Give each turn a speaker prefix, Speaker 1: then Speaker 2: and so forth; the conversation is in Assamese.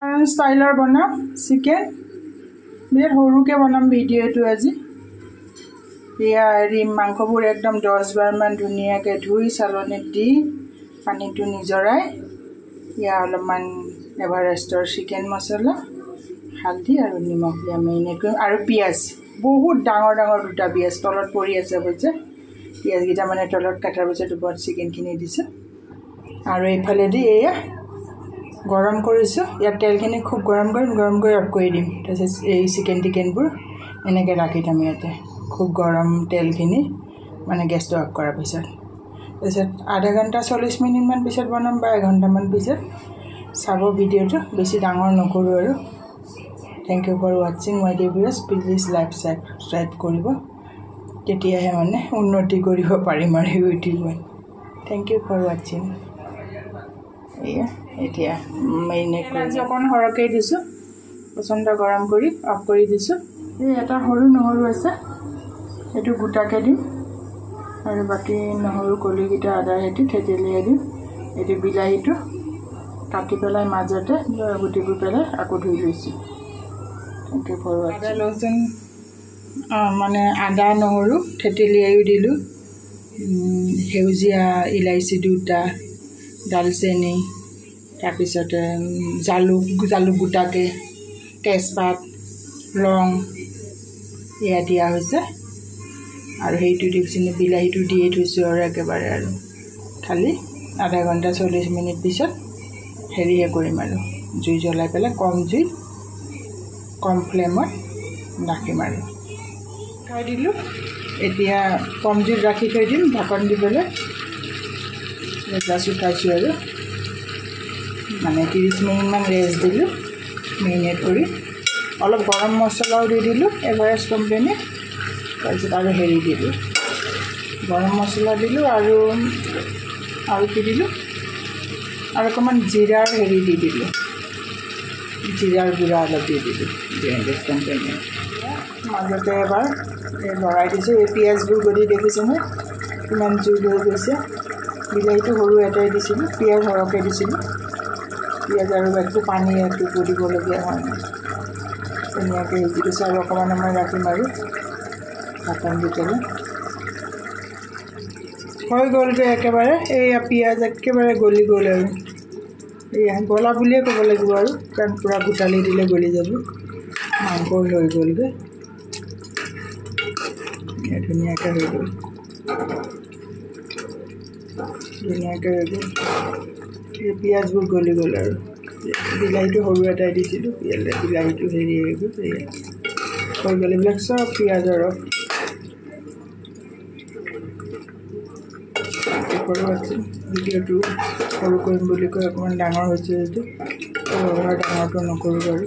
Speaker 1: স্টাইলৰ বনাম চিকেন বিৰাট সৰুকৈ বনাম ভিডিঅ'টো আজি এয়া হেৰি মাংসবোৰ একদম 10 বাৰমান ধুনীয়াকৈ ধুই চালনীত দি পানীটো নিজৰাই ইয়া অলপমান এভাৰেষ্টৰ চিকেন মছলা হালধি আৰু নিমখ দিয়া মেৰিনেট কৰিম আৰু পিঁয়াজ বহুত ডাঙৰ ডাঙৰ দুটা পিঁয়াজ তলত পৰি আছে অৱশ্যে পিঁয়াজকেইটা মানে তলত কাটাৰ পিছত ওপৰত চিকেনখিনি দিছোঁ আৰু এইফালেদি এয়া গৰম কৰিছোঁ ইয়াত তেলখিনি খুব গৰম কৰি অফ কৰি দিম তাৰপিছত এই চিকেনবোৰ এনেকৈ ৰাখি থ'ম ইয়াতে খুব গৰম তেলখিনি মানে গেছটো অফ কৰাৰ পিছত তাৰপিছত আধা ঘণ্টা 40 মিনিটমান পিছত বনাম বা এঘণ্টামান পিছত চাব ভিডিঅ'টো বেছি ডাঙৰ নকৰোঁ আৰু থেংক ইউ ফৰ ৱাচিং মাই dear viewers please like subscribe কৰিব তেতিয়াহে মানে উন্নতি কৰিব পাৰিম আৰু ইউটিউবত থেংক ইউ ফৰ ৱাচিং এয়া এতিয়া মেৰিনেট কৰি অকণ সৰহকৈ দিছোঁ পচন্দ গৰম কৰি অফ কৰি দিছোঁ এই এটা সৰু নহৰু আছে এইটো গোটাকৈ দিম আৰু বাকী নহৰু কলিকেইটা আদা সৈতে থেতেলিয়াই দিম এইটো বিলাহীটো কাটি পেলাই মাজতে গুটিবোৰ পেলাই আকৌ ধুই লৈছোঁ থেংক ইউ ফৰ ৱাচিং আদা লচুন মানে আদা নহৰু থেতেলিয়াইও দিলোঁ সেউজীয়া ইলাইচি দুটা দালচেনি তাৰপিছতে জালুক গোটাকৈ তেজপাত লং এয়া দিয়া হৈছে আৰু সেইটো দিছোঁ বিলাহীটো দিয়ে থৈছোঁ আৰু একেবাৰে আৰু খালি আধা ঘণ্টা 40 মিনিট পিছত হেৰিহে কৰিম আৰু জুই জ্বলাই পেলাই কম ফ্লেমত ৰাখিম আৰু খাই দিলোঁ এতিয়া কম জুইত ৰাখি থৈ দিম ঢাকন দি পেলাই জাষ্ট উঠাইছোঁ আৰু মানে 30 মিনিটমান ৰেষ্ট দিলোঁ মেৰিনেট কৰি অলপ গৰম মছলাও দি দিলোঁ এভাৰেষ্ট কোম্পানী তাৰপিছত আৰু হেৰি দিলোঁ গৰম মছলা দিলোঁ আৰু কি দিলোঁ আৰু অকণমান জিৰাৰ হেৰি দি দিলোঁ জিৰাৰ গুড়া অলপ দি দিলোঁ এভাৰেষ্ট কোম্পানী মাজতে এবাৰ লৰাই দিছোঁ এই পিঁয়াজবোৰ গলি দেখিছেনে কিমান জোল হৈ গৈছে বিলাহীটো সৰু এটাই দিছিলোঁ পিঁয়াজ সৰহকৈ দিছিলোঁ পিঁয়াজ আৰু একো পানী একো দিবলগীয়া হোৱা নাই ধুনীয়াকৈ সিজি গৈছে আৰু অকণমান সময় ৰাখিম আৰু ঢাকন দি পেলাই হৈ গ'লগৈ একেবাৰে এইয়া পিঁয়াজ একেবাৰে গলি গ'ল আৰু এয়া গলা বুলিয়ে ক'ব লাগিব আৰু কাৰণ পূৰা গোটালি দিলে গলি যাব মাংস হৈ গ'লগৈ ধুনীয়াকৈ হৈ গ'ল এই পিঁয়াজবোৰ গলি গ'ল আৰু বিলাহীটো সৰু এটাই দিছিলোঁ বিলাহীটো হেৰি হৈ গ'ল হৈ গ'ল এইবিলাক চব পিঁয়াজৰ ৰস সৰু আছে ভিডিঅ'টো সৰু কৰিম বুলি কৈ অকণমান ডাঙৰ হৈছে এইটো ডাঙৰটো নকৰোঁ বাৰু